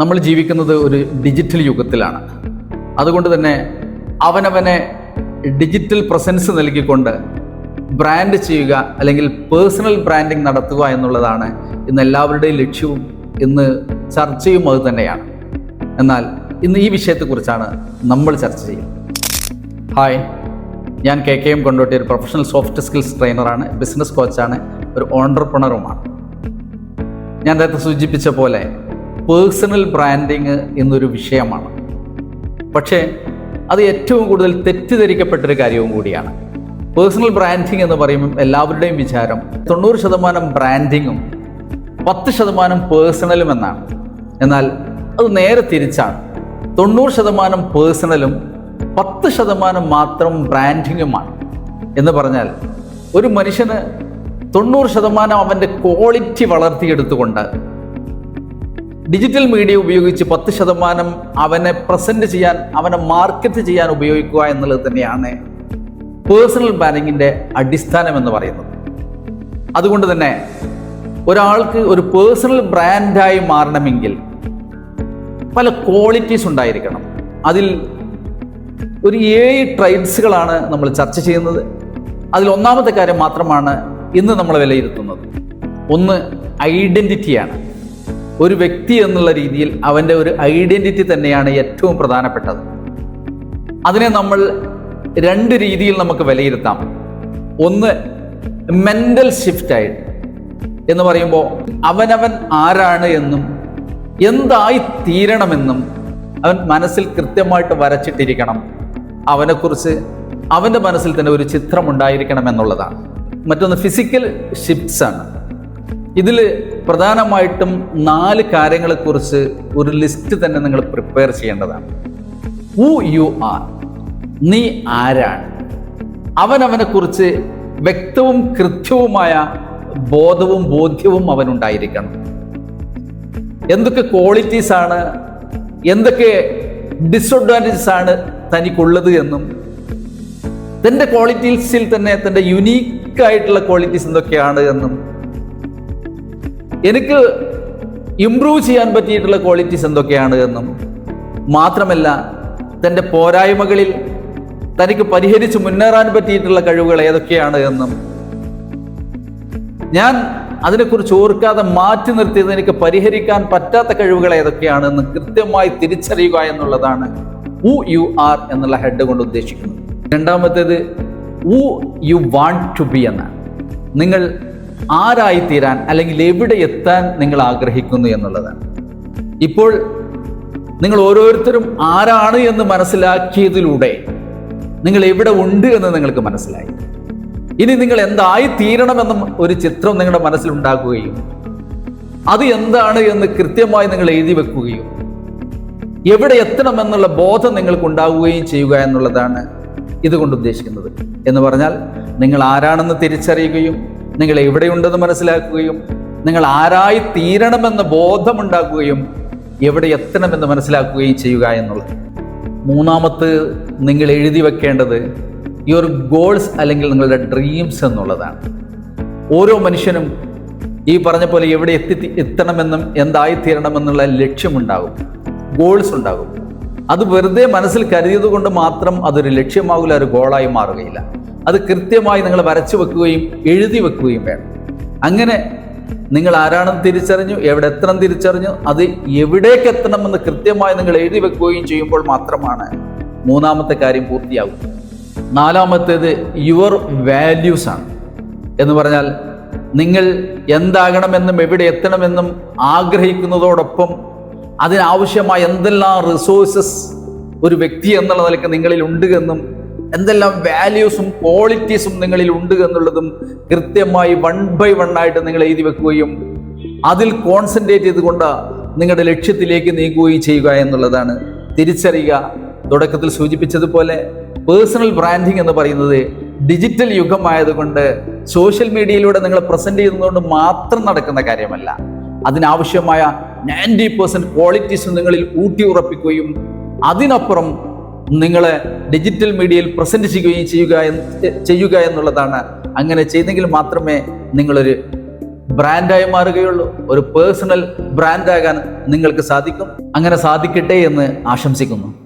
നമ്മൾ ജീവിക്കുന്നത് ഒരു ഡിജിറ്റൽ യുഗത്തിലാണ്. അതുകൊണ്ട് തന്നെ അവനവനെ ഡിജിറ്റൽ പ്രസൻസ് നൽകിക്കൊണ്ട് ബ്രാൻഡ് ചെയ്യുക അല്ലെങ്കിൽ പേഴ്സണൽ ബ്രാൻഡിങ് നടത്തുക എന്നുള്ളതാണ് ഇന്ന് എല്ലാവരുടെയും ലക്ഷ്യവും ഇന്ന് ചർച്ചയും അത് തന്നെയാണ്. എന്നാൽ ഇന്ന് ഈ വിഷയത്തെക്കുറിച്ചാണ് നമ്മൾ ചർച്ച ചെയ്യുന്നത്. ഹായ്, ഞാൻ KKM കൊണ്ടോട്ടി, ഒരു പ്രൊഫഷണൽ സോഫ്റ്റ് സ്കിൽസ് ട്രെയിനറാണ്, ബിസിനസ് കോച്ചാണ്, ഒരു ഓൺട്രപ്രണറുമാണ്. ഞാൻ നേരത്തെ സൂചിപ്പിച്ച പോലെ പേഴ്സണൽ ബ്രാൻഡിങ് എന്നൊരു വിഷയമാണ്. പക്ഷേ അത് ഏറ്റവും കൂടുതൽ തെറ്റിദ്ധരിക്കപ്പെട്ടൊരു കാര്യവും കൂടിയാണ്. പേഴ്സണൽ ബ്രാൻഡിങ് എന്ന് പറയുമ്പോൾ എല്ലാവരുടെയും വിചാരം 90% ബ്രാൻഡിങ്ങും 10% പേഴ്സണലും എന്നാണ്. എന്നാൽ അത് നേരെ തിരിച്ചാണ്. 90% പേഴ്സണലും 10% മാത്രം ബ്രാൻഡിങ്ങുമാണ്. എന്ന് പറഞ്ഞാൽ ഒരു മനുഷ്യന് 90% അവൻ്റെ ക്വാളിറ്റി വളർത്തിയെടുത്തുകൊണ്ട് ഡിജിറ്റൽ മീഡിയ ഉപയോഗിച്ച് 10% അവനെ പ്രസന്റ് ചെയ്യാൻ, അവനെ മാർക്കറ്റ് ചെയ്യാൻ ഉപയോഗിക്കുക എന്നുള്ളത് തന്നെയാണ് പേഴ്സണൽ ബ്രാൻഡിങ്ങിൻ്റെ അടിസ്ഥാനം എന്ന് പറയുന്നത്. അതുകൊണ്ട് തന്നെ ഒരാൾക്ക് ഒരു പേഴ്സണൽ ബ്രാൻഡായി മാറണമെങ്കിൽ പല ക്വാളിറ്റീസ് ഉണ്ടായിരിക്കണം. അതിൽ ഒരു 7 ട്രൈഡ്സുകളാണ് നമ്മൾ ചർച്ച ചെയ്യുന്നത്. അതിൽ ഒന്നാമത്തെ കാര്യം മാത്രമാണ് ഇന്ന് നമ്മൾ വിലയിരുത്തുന്നത്. ഒന്ന് ഐഡന്റിറ്റിയാണ്. ഒരു വ്യക്തി എന്നുള്ള രീതിയിൽ അവൻ്റെ ഒരു ഐഡന്റിറ്റി തന്നെയാണ് ഏറ്റവും പ്രധാനപ്പെട്ടത്. അതിനെ നമ്മൾ 2 രീതിയിൽ നമുക്ക് വിലയിരുത്താം. ഒന്ന് മെന്റൽ ഷിഫ്റ്റായിട്ട് എന്ന് പറയുമ്പോൾ അവനവൻ ആരാണ് എന്നും എന്തായി തീരണമെന്നും അവൻ മനസ്സിൽ കൃത്യമായിട്ട് വരച്ചിട്ടിരിക്കണം. അവനെക്കുറിച്ച് അവൻ്റെ മനസ്സിൽ തന്നെ ഒരു ചിത്രം ഉണ്ടായിരിക്കണം എന്നുള്ളതാണ്. മറ്റൊന്ന് ഫിസിക്കൽ ഷിഫ്റ്റ്സ് ആണ്. ഇതിൽ പ്രധാനമായിട്ടും 4 കാര്യങ്ങളെക്കുറിച്ച് ഒരു ലിസ്റ്റ് തന്നെ നിങ്ങൾ പ്രിപ്പയർ ചെയ്യേണ്ടതാണ്. ഹൂ യു ആർ, നീ ആരാണ്. അവനവനെക്കുറിച്ച് വ്യക്തവും കൃത്യവുമായ ബോധവും ബോധ്യവും അവനുണ്ടായിരിക്കണം. എന്തൊക്കെ ക്വാളിറ്റീസ് ആണ്, എന്തൊക്കെ ഡിസഡ്വാൻറ്റേജസ് ആണ് തനിക്കുള്ളത് എന്നും, തൻ്റെ ക്വാളിറ്റീസിൽ തന്നെ തൻ്റെ യുണീക്കായിട്ടുള്ള ക്വാളിറ്റീസ് എന്തൊക്കെയാണ് എന്നും, എനിക്ക് ഇംപ്രൂവ് ചെയ്യാൻ പറ്റിയിട്ടുള്ള ക്വാളിറ്റീസ് എന്തൊക്കെയാണ് എന്നും, മാത്രമല്ല തൻ്റെ പോരായ്മകളിൽ തനിക്ക് പരിഹരിച്ച് മുന്നേറാൻ പറ്റിയിട്ടുള്ള കഴിവുകൾ ഏതൊക്കെയാണ് എന്നും, ഞാൻ അതിനെക്കുറിച്ച് ഓർക്കാതെ മാറ്റി നിർത്തിയത് എനിക്ക് പരിഹരിക്കാൻ പറ്റാത്ത കഴിവുകൾ ഏതൊക്കെയാണെന്ന് കൃത്യമായി തിരിച്ചറിയുക എന്നുള്ളതാണ് ഹൂ യു ആർ എന്നുള്ള ഹെഡ് കൊണ്ട് ഉദ്ദേശിക്കുന്നത്. രണ്ടാമത്തേത് who you want to be എന്നാണ്. നിങ്ങൾ ആരായിത്തീരാൻ അല്ലെങ്കിൽ എവിടെ എത്താൻ നിങ്ങൾ ആഗ്രഹിക്കുന്നു എന്നുള്ളതാണ്. ഇപ്പോൾ നിങ്ങൾ ഓരോരുത്തരും ആരാണ് എന്ന് മനസ്സിലാക്കിയതിലൂടെ നിങ്ങൾ എവിടെ ഉണ്ട് എന്ന് നിങ്ങൾക്ക് മനസ്സിലായി. ഇനി നിങ്ങൾ എന്തായി തീരണമെന്നും ഒരു ചിത്രം നിങ്ങളുടെ മനസ്സിലുണ്ടാക്കുകയും അത് എന്താണ് എന്ന് കൃത്യമായി നിങ്ങൾ എഴുതി വെക്കുകയും എവിടെ എത്തണമെന്നുള്ള ബോധം നിങ്ങൾക്ക് ഉണ്ടാവുകയും ചെയ്യുക എന്നുള്ളതാണ് ഇതുകൊണ്ട് ഉദ്ദേശിക്കുന്നത്. എന്ന് പറഞ്ഞാൽ നിങ്ങൾ ആരാണെന്ന് തിരിച്ചറിയുകയും നിങ്ങൾ എവിടെയുണ്ടെന്ന് മനസ്സിലാക്കുകയും നിങ്ങൾ ആരായി തീരണമെന്ന ബോധമുണ്ടാക്കുകയും എവിടെ എത്തണമെന്ന് മനസ്സിലാക്കുകയും ചെയ്യുക എന്നുള്ളത്. മൂന്നാമത് നിങ്ങൾ എഴുതി വെക്കേണ്ടത് യുവർ ഗോൾസ് അല്ലെങ്കിൽ നിങ്ങളുടെ ഡ്രീംസ് എന്നുള്ളതാണ്. ഓരോ മനുഷ്യനും ഈ പറഞ്ഞ പോലെ എവിടെ എത്തണമെന്നും എന്തായിത്തീരണമെന്നുള്ള ലക്ഷ്യമുണ്ടാകും, ഗോൾസ് ഉണ്ടാകും. അത് വെറുതെ മനസ്സിൽ കരുതിയത് കൊണ്ട് മാത്രം അതൊരു ലക്ഷ്യമാകില്ല, ഒരു ഗോളായി മാറുകയില്ല. അത് കൃത്യമായി നിങ്ങൾ വരച്ചു വെക്കുകയും എഴുതി വെക്കുകയും വേണം. അങ്ങനെ നിങ്ങൾ ആരാണെന്ന് തിരിച്ചറിഞ്ഞു, എവിടെ എത്തണം തിരിച്ചറിഞ്ഞു, അത് എവിടേക്ക് എത്തണമെന്ന് കൃത്യമായി നിങ്ങൾ എഴുതി വെക്കുകയും ചെയ്യുമ്പോൾ മാത്രമാണ് മൂന്നാമത്തെ കാര്യം പൂർത്തിയാകും. നാലാമത്തേത് യുവർ വാല്യൂസ് ആണ്. എന്ന് പറഞ്ഞാൽ നിങ്ങൾ എന്താകണമെന്നും എവിടെ എത്തണമെന്നും ആഗ്രഹിക്കുന്നതോടൊപ്പം അതിനാവശ്യമായ എന്തെല്ലാം റിസോഴ്സസ് ഒരു വ്യക്തി എന്നുള്ള നിലയ്ക്ക് നിങ്ങളിൽ ഉണ്ട് എന്നും എന്തെല്ലാം വാല്യൂസും ക്വാളിറ്റീസും നിങ്ങളിൽ ഉണ്ട് എന്നുള്ളതും കൃത്യമായി 1 by 1 ആയിട്ട് നിങ്ങൾ എഴുതി വെക്കുകയും അതിൽ കോൺസെൻട്രേറ്റ് ചെയ്തുകൊണ്ട് നിങ്ങളുടെ ലക്ഷ്യത്തിലേക്ക് നീങ്ങുകയും ചെയ്യുക എന്നുള്ളതാണ്. തിരിച്ചറിയുക, തുടക്കത്തിൽ സൂചിപ്പിച്ചതുപോലെ പേഴ്സണൽ ബ്രാൻഡിങ് എന്ന് പറയുന്നത് ഡിജിറ്റൽ യുഗമായതുകൊണ്ട് സോഷ്യൽ മീഡിയയിലൂടെ നിങ്ങൾ പ്രസന്റ് ചെയ്യുന്നതുകൊണ്ട് മാത്രം നടക്കുന്ന കാര്യമല്ല. അതിനാവശ്യമായ 90% ക്വാളിറ്റീസും നിങ്ങളിൽ ഊട്ടി ഉറപ്പിക്കുകയും അതിനപ്പുറം നിങ്ങളെ ഡിജിറ്റൽ മീഡിയയിൽ പ്രസന്റ് ചെയ്യുകയും ചെയ്യുക എന്നുള്ളതാണ്. അങ്ങനെ ചെയ്തെങ്കിൽ മാത്രമേ നിങ്ങളൊരു ബ്രാൻഡായി മാറുകയുള്ളൂ. ഒരു പേഴ്സണൽ ബ്രാൻഡാകാൻ നിങ്ങൾക്ക് സാധിക്കും. അങ്ങനെ സാധിക്കട്ടെ എന്ന് ആശംസിക്കുന്നു.